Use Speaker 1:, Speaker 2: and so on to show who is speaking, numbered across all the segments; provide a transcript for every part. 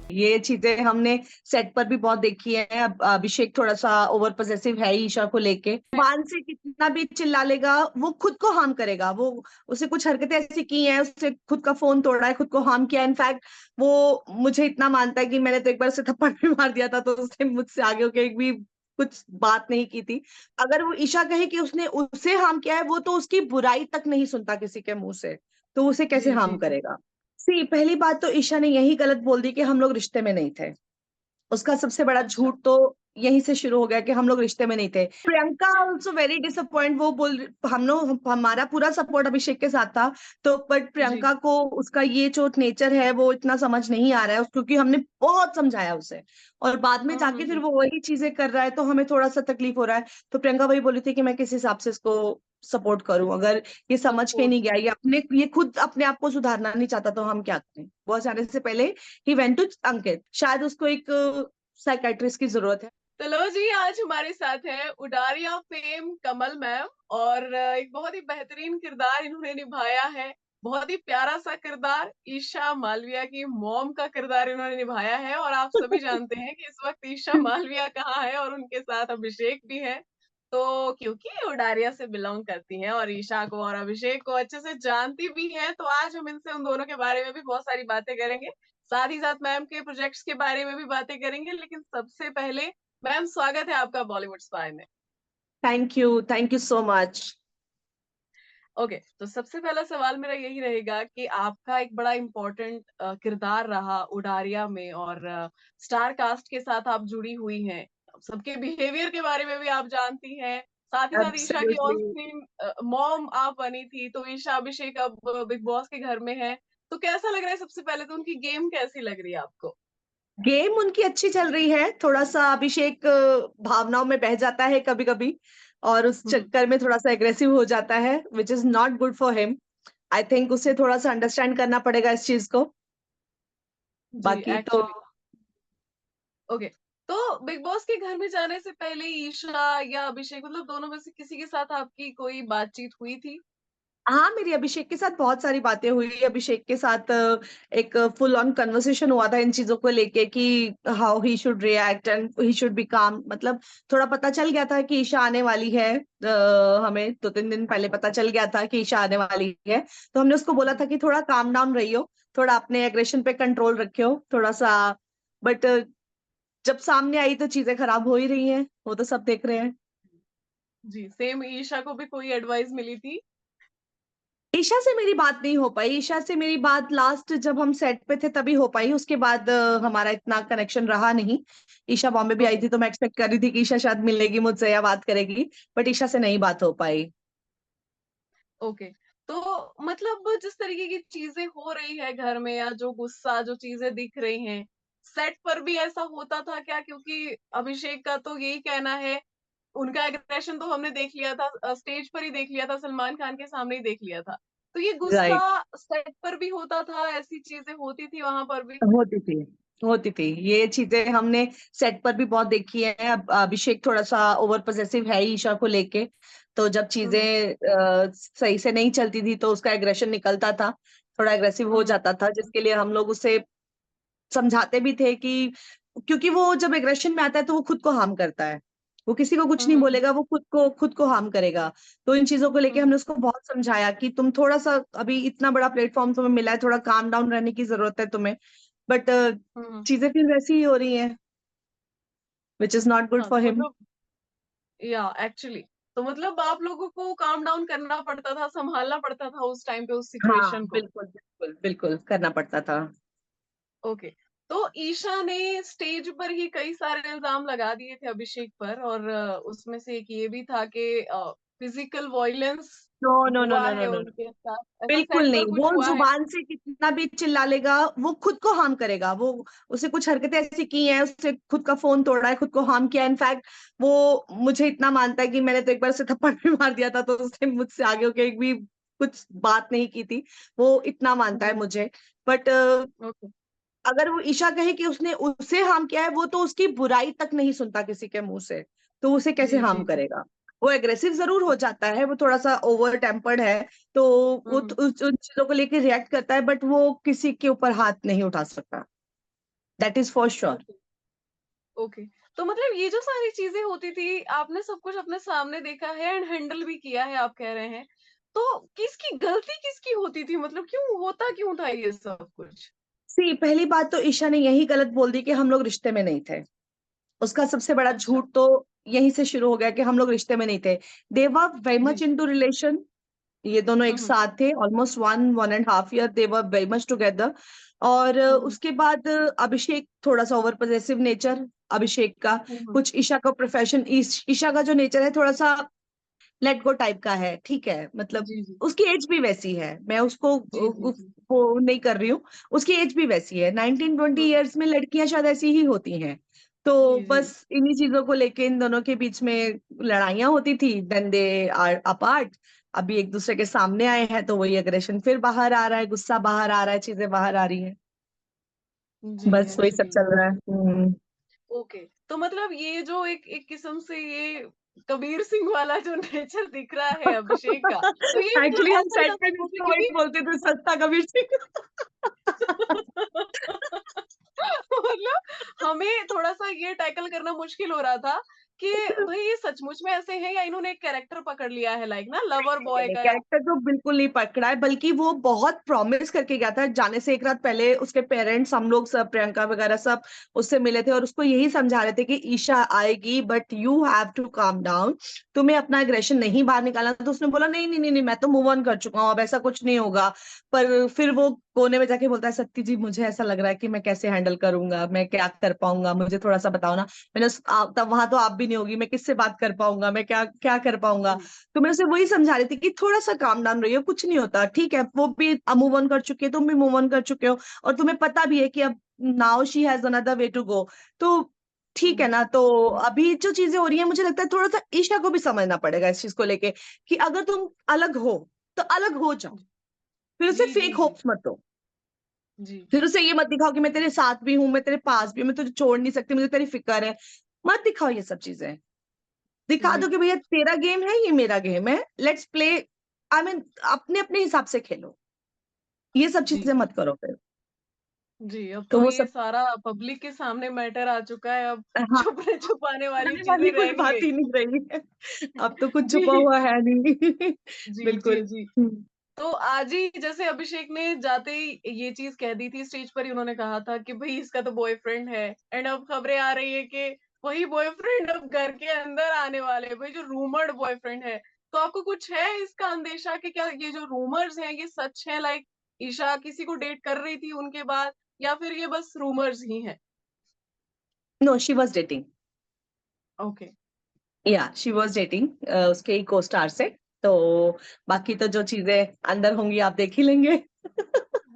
Speaker 1: ये चीजें हमने सेट पर भी बहुत देखी है। अब अभिषेक थोड़ा सा ओवर पॉसेसिव है ईशा को लेके। बान से कितना भी चिल्ला लेगा, वो खुद को हार्म करेगा। वो उसे कुछ हरकतें ऐसी की हैं, उससे खुद का फोन तोड़ा है, खुद को हार्म किया। इनफैक्ट वो मुझे इतना मानता है कि मैंने तो एक बार उसे थप्पड़ भी मार दिया था, तो उसने मुझसे आगे होके एक भी कुछ बात नहीं की थी। अगर वो ईशा कहे कि उसने उसे हार्म किया है, वो तो उसकी बुराई तक नहीं सुनता किसी के मुंह से, तो उसे कैसे
Speaker 2: जी
Speaker 1: हार्म
Speaker 2: जी जी।
Speaker 1: करेगा। सी पहली बात तो ईशा ने यही गलत बोल दी कि हम लोग रिश्ते में नहीं थे। उसका सबसे बड़ा
Speaker 2: अच्छा।
Speaker 1: झूठ तो यहीं से शुरू हो गया कि हम लोग रिश्ते में नहीं थे। Priyanka also very disappoint. वो हम लोग, हमारा पूरा सपोर्ट अभिषेक के साथ था, तो बट
Speaker 2: जी।
Speaker 1: प्रियंका को उसका ये जो नेचर है वो इतना समझ नहीं आ रहा है, क्योंकि हमने बहुत समझाया उसे, और बाद में जाके फिर
Speaker 2: हम्म।
Speaker 1: वो वही चीजें कर रहा है, तो हमें थोड़ा सा तकलीफ हो रहा है। तो प्रियंका वही बोली थी कि मैं किस हिसाब से इसको सपोर्ट करूं, अगर ये समझ के
Speaker 2: सपोर्ट।
Speaker 1: नहीं गया, ये खुद अपने आप को सुधारना नहीं चाहता, तो हम क्या करें। बहुत जाने से पहले ही वेंट टू अंकित, शायद उसको एक साइकेट्रिस्ट की जरूरत है।
Speaker 2: चलो जी, आज हमारे साथ है उडारिया फेम कमल मैम। और एक बहुत ही बेहतरीन किरदार इन्होंने निभाया है। बहुत ही प्यारा सा किरदार, ईशा मालविया की मॉम का किरदार इन्होंने निभाया है। और आप सभी जानते हैं कि इस वक्त ईशा मालविया कहाँ है, और उनके साथ अभिषेक भी है। तो क्योंकि उडारिया से बिलोंग करती हैं और ईशा को और अभिषेक को अच्छे से जानती भी हैं, तो आज हम इनसे उन दोनों के बारे में भी बहुत सारी बातें करेंगे। साथ ही साथ मैम के प्रोजेक्ट्स के बारे में भी बातें करेंगे। लेकिन सबसे पहले मैम, स्वागत है आपका बॉलीवुड स्पाई में।
Speaker 1: Thank you so much.
Speaker 2: Okay, तो सबसे पहला सवाल मेरा यही रहेगा कि आपका एक बड़ा इम्पोर्टेंट किरदार रहा उडारिया में, और स्टार कास्ट के साथ आप जुड़ी हुई हैं। सबके बिहेवियर के बारे में भी आप जानती हैं। साथ ही साथ ईशा की ऑन
Speaker 1: एब्सोल्युटली।
Speaker 2: स्क्रीन मॉम आप बनी थी। तो ईशा अभिषेक अब बिग बॉस के घर में है। तो कैसा लग रहा है, सबसे पहले तो उनकी गेम कैसी लग रही है आपको?
Speaker 1: गेम उनकी अच्छी चल रही है। थोड़ा सा अभिषेक भावनाओं में बह जाता है कभी कभी, और उस
Speaker 2: हम्म।
Speaker 1: चक्कर में थोड़ा सा एग्रेसिव हो जाता है, which is not good for him. I think उसे थोड़ा सा अंडरस्टैंड करना पड़ेगा इस चीज को।
Speaker 2: जी
Speaker 1: बाकी तो
Speaker 2: एक्चुअली। ओके। तो बिग बॉस के घर में जाने से पहले ईशा या अभिषेक, मतलब दोनों में से किसी के साथ आपकी कोई बातचीत हुई थी?
Speaker 1: हाँ, मेरी अभिषेक के साथ बहुत सारी बातें हुई। अभिषेक के साथ एक फुल ऑन कन्वर्सेशन हुआ था इन चीजों को लेके कि how he should react and he should be काम। मतलब थोड़ा पता चल गया था कि ईशा आने वाली है। हमें 2-3 दिन पहले पता चल गया था कि ईशा आने वाली है, तो हमने उसको बोला था कि थोड़ा काम डाउन रहियो, थोड़ा अपने एग्रेशन पे कंट्रोल रखियो थोड़ा सा। बट जब सामने आई तो चीजें खराब हो ही रही हैं, वो तो सब देख रहे हैं।
Speaker 2: जी, सेम ईशा को भी कोई एडवाइस मिली थी?
Speaker 1: ईशा से मेरी बात नहीं हो पाई। ईशा से मेरी बात लास्ट जब हम सेट पे थे तभी हो पाई, उसके बाद हमारा इतना कनेक्शन रहा नहीं। ईशा बॉम्बे भी आई
Speaker 2: ओके।
Speaker 1: थी, तो मैं एक्सपेक्ट कर रही थी कि ईशा शायद मिलेगी मुझसे या बात करेगी, बट ईशा से नहीं बात हो पाई।
Speaker 2: ओके। तो मतलब जिस तरीके की चीजें हो रही है घर में, या जो गुस्सा, जो चीजें दिख रही हैं, सेट पर भी ऐसा होता था क्या? क्योंकि अभिषेक का तो यही कहना है, उनका एग्रेशन तो हमने देख लिया था, स्टेज पर ही देख लिया था, सलमान खान के सामने ही देख लिया था। तो ये गुस्सा
Speaker 1: राइट।
Speaker 2: सेट पर भी होता था? ऐसी चीजें होती थी वहां पर भी?
Speaker 1: होती थी, होती थी। ये चीजें हमने सेट पर भी बहुत देखी है। अब अभिषेक थोड़ा सा ओवर पॉसेसिव है ईशा को लेके, तो जब चीजें
Speaker 2: हम्म।
Speaker 1: सही से नहीं चलती थी तो उसका एग्रेशन निकलता था, थोड़ा एग्रेसिव हो
Speaker 2: हम्म।
Speaker 1: जाता था, जिसके लिए हम लोग उसे समझाते भी थे कि क्योंकि वो जब एग्रेशन में आता है तो वो खुद को हार्म करता है। वो किसी को कुछ नहीं
Speaker 2: हम्म।
Speaker 1: बोलेगा, वो खुद को हार्म करेगा। तो इन चीजों को लेके
Speaker 2: हम्म।
Speaker 1: हमने उसको बहुत समझाया कि तुम थोड़ा सा, अभी इतना बड़ा प्लेटफॉर्म तुम्हें मिला है, थोड़ा काम डाउन रहने की जरूरत है तुम्हें। बट
Speaker 2: हम्म।
Speaker 1: चीजें फिर वैसी ही हो रही हैं, विच इज नॉट गुड
Speaker 2: हाँ,
Speaker 1: फॉर
Speaker 2: तो
Speaker 1: हिम।
Speaker 2: मतलब या एक्चुअली, तो मतलब आप लोगों को काम डाउन करना पड़ता था, संभालना पड़ता था उस टाइम पे उस
Speaker 1: हाँ,
Speaker 2: सिचुएशन को?
Speaker 1: बिल्कुल बिल्कुल बिल्कुल करना पड़ता था।
Speaker 2: ओके। तो ईशा ने स्टेज पर ही कई सारे इल्जाम लगा दिए थे अभिषेक पर, और उसमें से एक ये भी था कि physical violence
Speaker 1: no no no
Speaker 2: हुआ
Speaker 1: नो नो
Speaker 2: है
Speaker 1: नो,
Speaker 2: उनके साथ। ऐसा
Speaker 1: बिल्कुल
Speaker 2: सेट
Speaker 1: नहीं।
Speaker 2: पर
Speaker 1: वो
Speaker 2: कुछ हुआ है?
Speaker 1: जुबान से कितना भी चिल्ला लेगा, वो खुद को हार्म करेगा। वो उसे कुछ हरकतें ऐसी की हैं, उससे खुद का फोन तोड़ा है, खुद को हार्म किया। इनफैक्ट वो मुझे इतना मानता है कि मैंने तो एक बार उसे थप्पड़ भी मार दिया था, तो उसने मुझसे आगे होके एक भी कुछ बात नहीं की थी। वो इतना मानता है
Speaker 2: जी।
Speaker 1: मुझे। But
Speaker 2: okay.
Speaker 1: अगर वो ईशा कहे कि उसने उसे हार्म किया है, वो तो उसकी बुराई तक नहीं सुनता किसी के मुंह से, तो उसे कैसे
Speaker 2: जी
Speaker 1: हार्म
Speaker 2: जी जी।
Speaker 1: करेगा। वो एग्रेसिव जरूर हो जाता है, वो थोड़ा सा ओवर टेम्पर्ड है, तो वो
Speaker 2: हम्म।
Speaker 1: उन चीजों को लेकर रिएक्ट करता है, बट वो किसी के ऊपर हाथ नहीं उठा सकता। That is for sure.
Speaker 2: Okay. Okay. तो मतलब ये जो सारी चीजें होती थी, आपने सब कुछ अपने सामने देखा है एंड हैंडल भी किया है, आप कह रहे हैं। तो किसकी गलती किसकी होती थी, मतलब क्यों होता क्यों था ये सब कुछ?
Speaker 1: सी पहली बात तो ईशा ने यही गलत बोल दी कि हम लोग रिश्ते में नहीं थे। उसका सबसे बड़ा
Speaker 2: अच्छा।
Speaker 1: झूठ तो यहीं से शुरू हो गया कि हम लोग रिश्ते में नहीं थे। दे वर वेरी मच
Speaker 2: जी।
Speaker 1: Into relation. ये दोनों एक
Speaker 2: हम्म।
Speaker 1: साथ थे almost 1.5 year they were very much together. और
Speaker 2: हम्म।
Speaker 1: उसके बाद अभिषेक थोड़ा सा ओवर पॉजेसिव नेचर अभिषेक का।
Speaker 2: हम्म।
Speaker 1: कुछ ईशा का प्रोफेशन, ईशा का जो नेचर है थोड़ा सा लेट गो टाइप का है, ठीक है, मतलब
Speaker 2: जी जी
Speaker 1: उसकी एज भी वैसी है, मैं उसको
Speaker 2: जी जी जी।
Speaker 1: वो नहीं कर रही हूँ। उसकी एज भी वैसी है, 19-20 years में लड़कियां शायद ऐसी ही होती हैं। तो
Speaker 2: जी जी।
Speaker 1: बस इन्हीं चीजों को लेके इन दोनों के बीच में लड़ाइयां होती थी, देन दे आर अपार्ट। अभी एक दूसरे के सामने आए हैं तो वही अग्रेशन फिर बाहर आ रहा है, गुस्सा बाहर आ रहा है, चीजें बाहर आ रही हैं।
Speaker 2: जी
Speaker 1: बस वही सब
Speaker 2: एक्चुअली।
Speaker 1: चल रहा है।
Speaker 2: ओके। तो मतलब ये जो एक एक किस्म से ये कबीर सिंह वाला जो नेचर दिख रहा है अभिषेक का, तो ये मतलब
Speaker 1: एक्चुअली हम
Speaker 2: ऐसा ही
Speaker 1: सेट
Speaker 2: था
Speaker 1: पे भी
Speaker 2: सच में,
Speaker 1: उसको वही
Speaker 2: क्योंकि
Speaker 1: बोलते थे, सस्ता कबीर सिंह।
Speaker 2: मतलब हमें थोड़ा सा ये टैकल करना मुश्किल हो रहा था कि भाई ये सचमुच में ऐसे हैं या इन्होंने एक कैरेक्टर पकड़ लिया है, लाइक ना लवर बॉय का।
Speaker 1: कैरेक्टर तो बिल्कुल नहीं पकड़ा है, बल्कि वो बहुत प्रॉमिस करके गया था जाने से एक रात पहले। उसके पेरेंट्स, हम लोग सब, प्रियंका वगैरह सब उससे मिले थे और उसको यही समझा रहे थे कि ईशा आएगी but you have to calm down. तुम्हें अपना एग्रेशन नहीं बाहर निकालना। तो उसने बोला नहीं नहीं नहीं नहीं, मैं तो मूव ऑन कर चुका हूँ, अब ऐसा कुछ नहीं होगा। पर फिर वो कोने में जाके बोलता है, सत्ती जी मुझे ऐसा लग रहा है कि मैं कैसे हैंडल करूंगा, मैं क्या कर पाऊंगा, मुझे थोड़ा सा बताओ ना। तब वहां तो आप भी नहीं होगी, मैं किससे बात कर पाऊंगा, मैं क्या क्या कर पाऊंगा।
Speaker 2: जी
Speaker 1: तो मैं उसे वही समझा रही थी कि थोड़ा सा काम डाउन रहिए, कुछ नहीं होता, ठीक है, वो भी मूव ऑन कर चुकी है, तुम भी मूव ऑन कर चुके हो, और तुम्हें पता भी है कि अब now she has another way to go. तो ठीक है
Speaker 2: हम्म,
Speaker 1: ना। तो अभी जो चीजें हो रही है, मुझे लगता है थोड़ा सा ईशा को भी समझना पड़ेगा इस चीज को लेके कि अगर तुम अलग हो तो अलग हो जाओ। फिर उसे
Speaker 2: जी जी
Speaker 1: फेक
Speaker 2: जी
Speaker 1: होप्स मत दो।
Speaker 2: जी
Speaker 1: फिर उसे ये मत दिखाओ कि मैं तेरे साथ भी हूं, मैं तेरे पास भी हूं, मैं तुझे छोड़ नहीं सकती, मुझे तेरी फिक्र है। मत दिखाओ ये सब चीजें। दिखा
Speaker 2: जी
Speaker 1: दो कि भैया तेरा गेम है, ये मेरा गेम है, लेट्स प्ले। आई मीन अपने अपने हिसाब से खेलो, ये सब
Speaker 2: जी
Speaker 1: चीजें मत करो फिर।
Speaker 2: जी। अब
Speaker 1: तो
Speaker 2: तो
Speaker 1: वो
Speaker 2: ये
Speaker 1: सब,
Speaker 2: सारा पब्लिक के सामने मैटर आ चुका है, अब
Speaker 1: हाँ,
Speaker 2: छुपने छुपाने वाली
Speaker 1: आने वाली
Speaker 2: चीजें
Speaker 1: कोई
Speaker 2: रह नहीं
Speaker 1: बात
Speaker 2: गई।
Speaker 1: ही नहीं रही है। अब तो कुछ छुपा
Speaker 2: जी
Speaker 1: हुआ है नहीं।
Speaker 2: जी जी
Speaker 1: बिल्कुल।
Speaker 2: जी। तो आज ही जैसे अभिषेक ने जाते ही ये चीज कह दी थी, स्टेज पर ही उन्होंने कहा था कि भाई इसका तो बॉयफ्रेंड है, एंड अब खबरें आ रही है कि वही बॉयफ्रेंड अब घर के अंदर आने वाले हैं, भाई जो रूमर्ड बॉयफ्रेंड है। तो आपको कुछ है इसका अंदेशा कि क्या ये जो रूमर्स हैं ये सच है, लाइक ईशा किसी को डेट कर रही थी उनके बाद, या फिर ये बस रूमर्स ही हैं?
Speaker 1: No, she was dating.
Speaker 2: Okay.
Speaker 1: या शी वॉज डेटिंग उसके ही को स्टार से। तो बाकी तो जो चीजें अंदर होंगी आप देख ही लेंगे।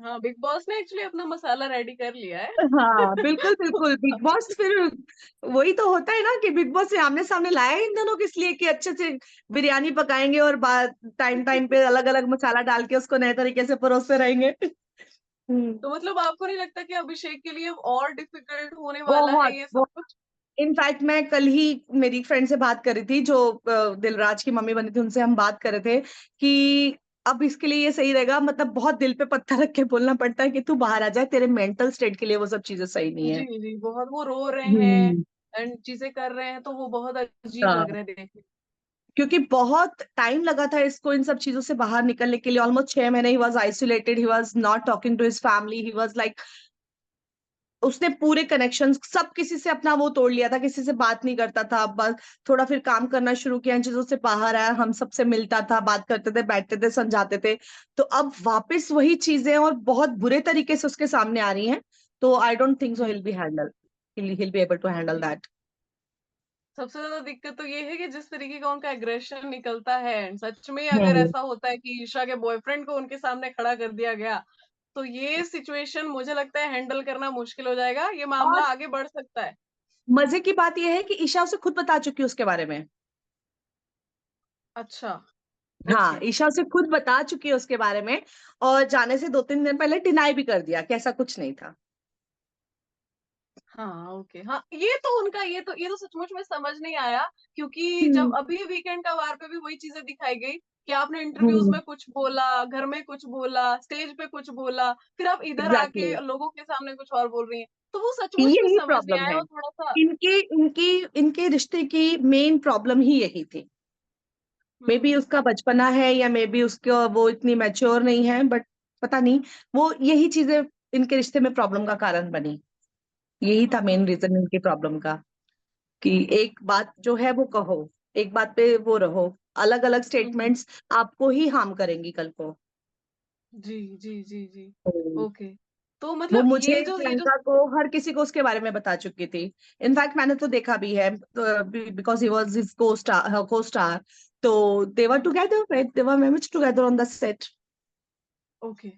Speaker 2: हाँ, बिग बॉस ने एक्चुअली अपना मसाला रेडी कर लिया है।
Speaker 1: हाँ बिल्कुल बिल्कुल, बिग बॉस फिर वही तो होता है ना कि बिग बॉस से आमने सामने लाया है इन दोनों को इसलिए कि अच्छे से बिरयानी पकाएंगे और बाद टाइम टाइम पे अलग अलग मसाला डाल के उसको नए तरीके से परोसते रहेंगे।
Speaker 2: तो मतलब आपको नहीं लगता कि अभिषेक के लिए अब और डिफिकल्ट होने वाला है
Speaker 1: बहुत
Speaker 2: ये सब
Speaker 1: बहुत।
Speaker 2: कुछ?
Speaker 1: इनफैक्ट मैं कल ही मेरी फ्रेंड से बात कर रही थी जो दिलराज की मम्मी बनी थी, उनसे हम बात कर रहे थे कि अब इसके लिए ये सही रहेगा, मतलब बहुत दिल पे पत्थर रख के बोलना पड़ता है कि तू बाहर आ जाए, तेरे मेंटल स्टेट के लिए वो सब चीजें सही नहीं है।
Speaker 2: जी जी, बहुत वो रो रहे हैं
Speaker 1: हम्म।
Speaker 2: एंड चीजें कर रहे हैं, तो वो बहुत अजीब
Speaker 1: हाँ,
Speaker 2: लग रहे हैं देखने।
Speaker 1: क्योंकि बहुत टाइम लगा था इसको इन सब चीजों से बाहर निकलने के लिए, ऑलमोस्ट 6 महीने he was isolated, he was not talking to his family, he was like, उसने पूरे कनेक्शन सब किसी से अपना वो तोड़ लिया था, किसी से बात नहीं करता था। बस थोड़ा फिर काम करना शुरू किया, इन चीजों से बाहर आया, हम सबसे मिलता था, बात करते थे, बैठते थे, समझाते थे। तो अब वापस वही चीजें और बहुत बुरे तरीके से उसके सामने आ रही हैं। तो आई डोंट थिंक सो
Speaker 2: जी
Speaker 1: he'll be handle, he'll be able to handle
Speaker 2: जी।
Speaker 1: दैट।
Speaker 2: सबसे ज्यादा दिक्कत तो ये है कि जिस तरीके का उनका एग्रेशन निकलता है, and सच में अगर
Speaker 1: हम्म।
Speaker 2: ऐसा होता है कि ईशा के बॉयफ्रेंड को उनके सामने खड़ा कर दिया गया, तो ये सिचुएशन मुझे लगता है हैंडल करना मुश्किल हो जाएगा, ये
Speaker 1: और
Speaker 2: मामला आगे बढ़ सकता है।
Speaker 1: मजे की बात यह है कि ईशा उसे खुद बता चुकी है उसके बारे में।
Speaker 2: अच्छा।
Speaker 1: हाँ,
Speaker 2: ओके।
Speaker 1: ईशा उसे खुद बता चुकी है उसके बारे में, और जाने से 2-3 दिन पहले डिनाई भी कर दिया कि ऐसा कुछ नहीं था।
Speaker 2: हाँ ओके। हाँ, ये तो उनका ये तो सचमुच में समझ नहीं आया, क्योंकि जब
Speaker 1: हम्म।
Speaker 2: अभी वीकेंड का वार पे भी वही चीजें दिखाई गई, कि आपने इंटरव्यूज
Speaker 1: हम्म।
Speaker 2: में कुछ बोला, घर में कुछ बोला, स्टेज पे कुछ बोला, फिर आप इधर
Speaker 1: एग्जैक्टली।
Speaker 2: आके लोगों के सामने कुछ और बोल रही हैं। तो वो सचमुच में
Speaker 1: यही
Speaker 2: समझ नहीं
Speaker 1: प्रॉब्लम
Speaker 2: आया
Speaker 1: है।
Speaker 2: और थोड़ा सा।
Speaker 1: इनके इनकी इनके रिश्ते की मेन प्रॉब्लम ही यही थी। मे बी
Speaker 2: हम्म
Speaker 1: उसका बचपना है या मे बी उसको वो इतनी मैच्योर नहीं है, बट पता नहीं, वो यही चीजें इनके रिश्ते में प्रॉब्लम का कारण बनी। यही था मेन
Speaker 2: हम्म
Speaker 1: रीजन इनकी प्रॉब्लम का, कि एक बात जो है वो कहो, एक बात पे वो रहो, अलग अलग
Speaker 2: हम्म।
Speaker 1: स्टेटमेंट्स आपको ही हार्म करेंगी कल को।
Speaker 2: जी जी जी जी।
Speaker 1: तो
Speaker 2: ओके। तो
Speaker 1: वो
Speaker 2: मतलब
Speaker 1: मुझे,
Speaker 2: ये जो।
Speaker 1: प्रियंका को, हर किसी को उसके बारे में बता चुकी थी। इनफैक्ट मैंने तो देखा भी है, because he was his co-star. तो they were
Speaker 2: hmm,
Speaker 1: together, they were very much together on the set.
Speaker 2: Okay.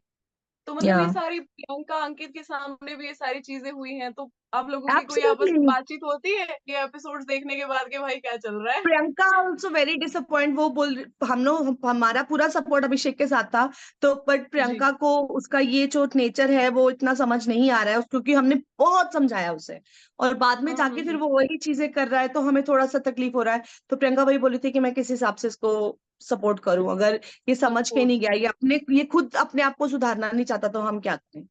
Speaker 2: तो मतलब
Speaker 1: या
Speaker 2: ये सारी प्रियंका अंकित के सामने भी ये सारी चीजें हुई हैं, तो आप लोगों की कोई आपस में
Speaker 1: एब्सोल्युटली।
Speaker 2: बातचीत होती है ये एपिसोड्स देखने के बाद कि भाई क्या चल रहा है?
Speaker 1: Priyanka also very disappoint. वो बोल, हम लोग, हमारा पूरा सपोर्ट अभिषेक के साथ था। तो बट
Speaker 2: जी।
Speaker 1: प्रियंका को उसका ये जो नेचर है वो इतना समझ नहीं आ रहा है, क्योंकि हमने बहुत समझाया उसे, और बाद में जाके फिर
Speaker 2: हम्म।
Speaker 1: वो वही चीजें कर रहा है, तो हमें थोड़ा सा तकलीफ हो रहा है। तो प्रियंका वही बोली थी कि मैं किस हिसाब से इसको सपोर्ट करूं, अगर ये समझ के
Speaker 2: सपोर्ट।
Speaker 1: नहीं गया, ये खुद अपने आप को सुधारना नहीं चाहता, तो हम क्या करें।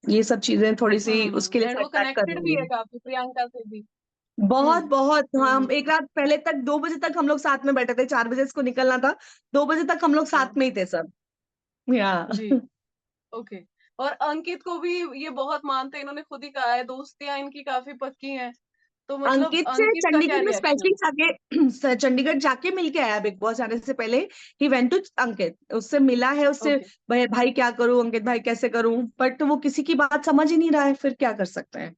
Speaker 1: ये सब चीजें थोड़ी सी उसके लिए
Speaker 2: एंड वो
Speaker 1: सेटबैक कर
Speaker 2: कनेक्टेड भी
Speaker 1: रही
Speaker 2: है
Speaker 1: है।
Speaker 2: काफी प्रियंका से भी।
Speaker 1: बहुत
Speaker 2: हम्म
Speaker 1: बहुत, हम
Speaker 2: हम्म।
Speaker 1: एक रात पहले तक 2 बजे तक हम लोग साथ में बैठे थे, 4 बजे इसको निकलना था। 2 बजे तक हम लोग साथ
Speaker 2: हाँ
Speaker 1: में ही थे सब। या
Speaker 2: जी। ओके। और अंकित को भी ये बहुत मानते हैं, इन्होंने खुद ही कहा है दोस्तियां इनकी काफी पक्की हैं। तो मतलब
Speaker 1: अंकित से
Speaker 2: अंकित का क्या
Speaker 1: चंडीगढ़ में स्पेशली
Speaker 2: रिएक्शन?
Speaker 1: जाके चंडीगढ़ जाके मिल के आया बिग बॉस जाने से पहले। ही वेंट टू अंकित, उससे मिला है उससे।
Speaker 2: ओके।
Speaker 1: भाई भाई क्या करूं, अंकित भाई कैसे करूं, बट वो किसी की बात समझ ही नहीं रहा है, फिर क्या कर सकते हैं।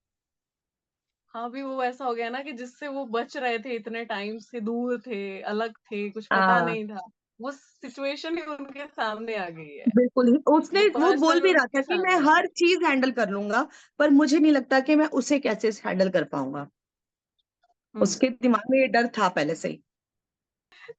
Speaker 2: हाँ भी वो ऐसा हो गया ना कि जिससे वो बच रहे थे, इतने टाइम से दूर थे, अलग थे, कुछ पता
Speaker 1: हाँ
Speaker 2: नहीं था, वो सिचुएशन ही उनके सामने आ गई है।
Speaker 1: बिल्कुल ही, उसने
Speaker 2: वो
Speaker 1: वो बोल
Speaker 2: पर्सन
Speaker 1: भी रहा था
Speaker 2: उनके
Speaker 1: कि मैं
Speaker 2: सामने आ
Speaker 1: हर
Speaker 2: गई।
Speaker 1: चीज हैंडल कर लूंगा, पर मुझे नहीं लगता कि मैं उसे कैसे हैंडल कर पाऊंगा।
Speaker 2: हम्म।
Speaker 1: उसके दिमाग में ये डर था पहले से ही।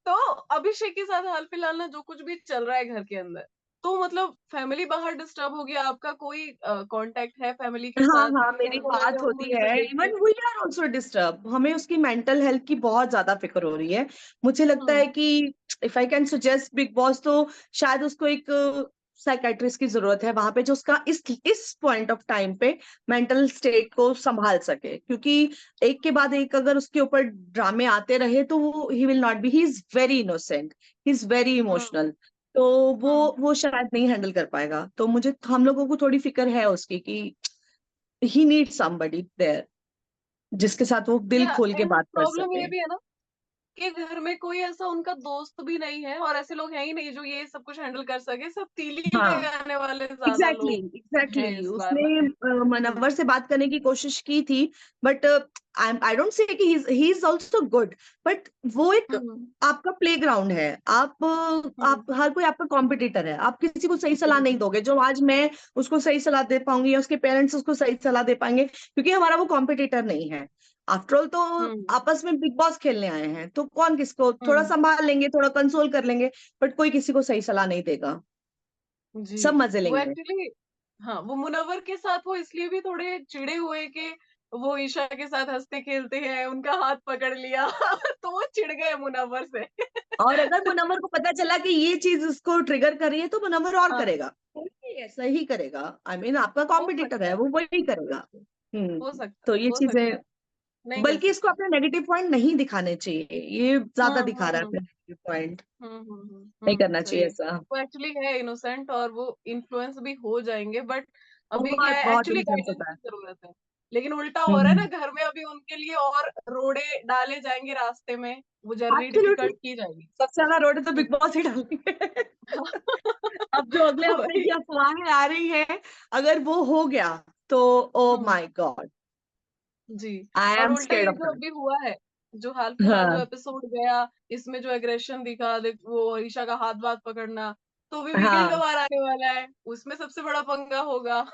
Speaker 2: तो अभिषेक के साथ हाल फिलहाल ना जो कुछ भी चल रहा है घर के अंदर, तो मतलब फैमिली बाहर डिस्टर्ब हो गया, आपका कोई कांटेक्ट है फैमिली के
Speaker 1: हाँ
Speaker 2: साथ?
Speaker 1: हाँ, मेरी
Speaker 2: वो
Speaker 1: बात
Speaker 2: ऐसे
Speaker 1: होती
Speaker 2: मूवी से
Speaker 1: है।
Speaker 2: देख के।
Speaker 1: Even we are also disturb, हमें उसकी मेंटल हेल्थ की बहुत ज्यादा फिक्र हो रही है। मुझे लगता
Speaker 2: हम्म
Speaker 1: है कि if I can suggest big boss, तो शायद उसको एक साइकेट्रिस्ट की जरूरत है वहां पे, जो उसका इस पॉइंट ऑफ टाइम पे मेंटल स्टेट को संभाल सके, क्योंकि एक के बाद एक अगर उसके ऊपर ड्रामे आते रहे तो वो he will not be, he is very innocent, he is very
Speaker 2: hmm
Speaker 1: emotional. तो वो
Speaker 2: हम्म।
Speaker 1: वो शायद नहीं हैंडल कर पाएगा। तो मुझे, हम लोगों को थोड़ी फिक्र है उसकी, कि ही नीड समबडी देयर, जिसके साथ वो दिल
Speaker 2: या
Speaker 1: खोल के
Speaker 2: एंड
Speaker 1: बात कर
Speaker 2: प्रॉब्लम
Speaker 1: सके।
Speaker 2: ये भी है ना कि घर में कोई ऐसा उनका दोस्त भी नहीं है, और ऐसे लोग हैं ही नहीं जो ये सब कुछ हैंडल कर सके, सब तीली
Speaker 1: हाँ
Speaker 2: पे आने वाले ज्यादा
Speaker 1: एग्जैक्टली
Speaker 2: लोग हैं
Speaker 1: एग्जैक्टली,
Speaker 2: इस बार
Speaker 1: उसने
Speaker 2: वाले।
Speaker 1: मनव्वर से बात करने की कोशिश की थी, बट आई डोंट से कि he is also good, but वो एक
Speaker 2: हम्म
Speaker 1: आपका प्लेग्राउंड है।
Speaker 2: हम्म।
Speaker 1: आप हर कोई आपका कॉम्पिटिटर है, आप किसी को सही सलाह नहीं
Speaker 2: कॉम्पिटिटिव।
Speaker 1: दोगे। जो आज मैं उसको सही सलाह दे पाऊंगी या उसके पेरेंट्स उसको सही सलाह दे पाएंगे, क्योंकि हमारा वो कॉम्पिटिटर नहीं है। आफ्टर ऑल तो
Speaker 2: हम्म
Speaker 1: आपस में बिग बॉस खेलने आए हैं, तो कौन किसको थोड़ा
Speaker 2: हम्म।
Speaker 1: संभाल लेंगे, थोड़ा कंसोल कर लेंगे, बट कोई किसी को सही सलाह नहीं देगा।
Speaker 2: जी।
Speaker 1: सब मजे
Speaker 2: वो
Speaker 1: लेंगे।
Speaker 2: एक्चुअली, हाँ वो मुनव्वर के साथ वो इसलिए भी थोड़े चिढ़े हुए कि वो ईशा के साथ हंसते खेलते हैं, उनका हाथ पकड़ लिया तो वो चिढ़ गए मुनव्वर से।
Speaker 1: और अगर मुनव्वर को पता चला कि ये चीज उसको ट्रिगर कर रही है, तो मुनव्वर और
Speaker 2: हाँ
Speaker 1: करेगा, कोई ऐसा ही करेगा। आई मीन आपका
Speaker 2: हो
Speaker 1: कॉम्पिटिटर
Speaker 2: सकता
Speaker 1: है,
Speaker 2: है,
Speaker 1: वो वही करेगा।
Speaker 2: हो सकता है,
Speaker 1: तो ये
Speaker 2: हो
Speaker 1: चीजें,
Speaker 2: सकता है, नहीं कह
Speaker 1: बल्कि इसको
Speaker 2: सकते।
Speaker 1: अपने नेगेटिव पॉइंट नहीं दिखाने चाहिए, ये ज्यादा दिखा रहा है
Speaker 2: हम्म।
Speaker 1: अपने नेगेटिव पॉइंट। नहीं करना चाहिए
Speaker 2: सही है।
Speaker 1: ऐसा।
Speaker 2: वो एक्चुअली है इनोसेंट और वो इन्फ्लुएंस भी हो जाएंगे, बट अभी क्या
Speaker 1: बहुत
Speaker 2: है,
Speaker 1: बहुत
Speaker 2: एक्चुअली
Speaker 1: इन्फ्लुएंस
Speaker 2: गाइडेंस
Speaker 1: होता है।
Speaker 2: की जरूरत है। लेकिन उल्टा हो रहा है ना,
Speaker 1: हम्म।
Speaker 2: घर में अभी उनके लिए और रोड़े डाले जाएंगे रास्ते में, वो जर्नी
Speaker 1: एब्सोल्युटली।
Speaker 2: डिफिकल्ट की जाएगी।
Speaker 1: सबसे ज्यादा रोड तो बिग बॉस ही डालेंगे। अब जो अगले हफ्ते
Speaker 2: वही।
Speaker 1: की अफवाहें आ रही हैं, अगर वो हो गया तो ओ
Speaker 2: हम्म,
Speaker 1: माय गॉड,
Speaker 2: जी।
Speaker 1: आई
Speaker 2: और
Speaker 1: एम
Speaker 2: उल्टा
Speaker 1: स्केर्ड
Speaker 2: ये
Speaker 1: ऑफ
Speaker 2: जो
Speaker 1: दैट।
Speaker 2: अभी हुआ है, जो हाल फिलहाल जो
Speaker 1: हाँ
Speaker 2: एपिसोड गया, इसमें जो एग्रेशन दिखा, वो ईशा का हाथ वाथ पकड़ना, तो भी वीकेंड का
Speaker 1: हाँ,
Speaker 2: बार आने वाला है, उसमें सबसे बड़ा पंगा होगा।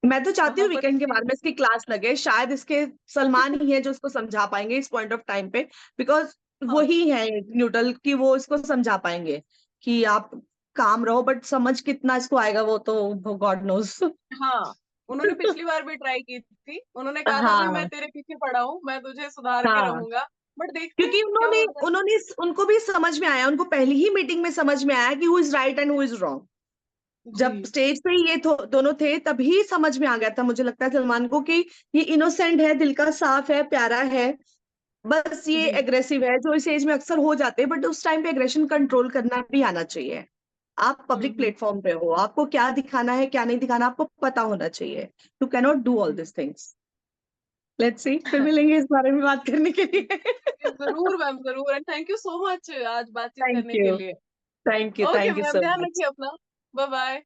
Speaker 1: मैं तो चाहती
Speaker 2: वहां
Speaker 1: हूँ
Speaker 2: पर
Speaker 1: वीकेंड के
Speaker 2: किसी।
Speaker 1: बारे में इसकी क्लास लगे, शायद इसके सलमान ही है जो उसको समझा पाएंगे इस पॉइंट ऑफ टाइम पे, बिकॉज वो
Speaker 2: हाँ
Speaker 1: ही है न्यूट्रल, कि वो इसको समझा पाएंगे कि आप काम रहो, बट समझ कितना इसको आएगा वो तो गॉड नोज।
Speaker 2: हाँ, उन्होंने पिछली बार भी ट्राई की थी, उन्होंने कहा था भाई मैं
Speaker 1: हाँ
Speaker 2: तेरे पीछे पड़ा हूँ, मैं तुझे सुधार के
Speaker 1: हाँ
Speaker 2: रहूंगा। बट देखते
Speaker 1: क्योंकि
Speaker 2: हैं क्या
Speaker 1: उन्होंने
Speaker 2: होता है।
Speaker 1: उन्होंने उनको भी समझ में आया, उनको पहली ही मीटिंग में समझ में आया कि who is right and who is wrong.
Speaker 2: जी।
Speaker 1: जब स्टेज पे ये दोनों थे तभी समझ में आ गया था, मुझे लगता है सलमान को, कि ये इनोसेंट है, दिल का साफ है, प्यारा है, बस ये
Speaker 2: जी।
Speaker 1: एग्रेसिव है, जो इस एज में अक्सर हो जाते हैं। बट उस टाइम पे एग्रेशन कंट्रोल करना भी आना चाहिए। आप पब्लिक
Speaker 2: हम्म।
Speaker 1: प्लेटफॉर्म पे हो, आपको क्या दिखाना है क्या नहीं दिखाना आपको पता होना चाहिए। यू कैनॉट डू ऑल
Speaker 2: जी।
Speaker 1: This things. लेट्स सी, फिर मिलेंगे इस बारे में बात करने के लिए।
Speaker 2: जरूर मैम, जरूर, and thank you so much आज बातचीत
Speaker 1: थैंक
Speaker 2: करने के
Speaker 1: यू।
Speaker 2: लिए।
Speaker 1: Thank you,
Speaker 2: okay
Speaker 1: thank you
Speaker 2: ma'am,
Speaker 1: so
Speaker 2: ध्यान
Speaker 1: मच।
Speaker 2: रखिए अपना। Bye bye.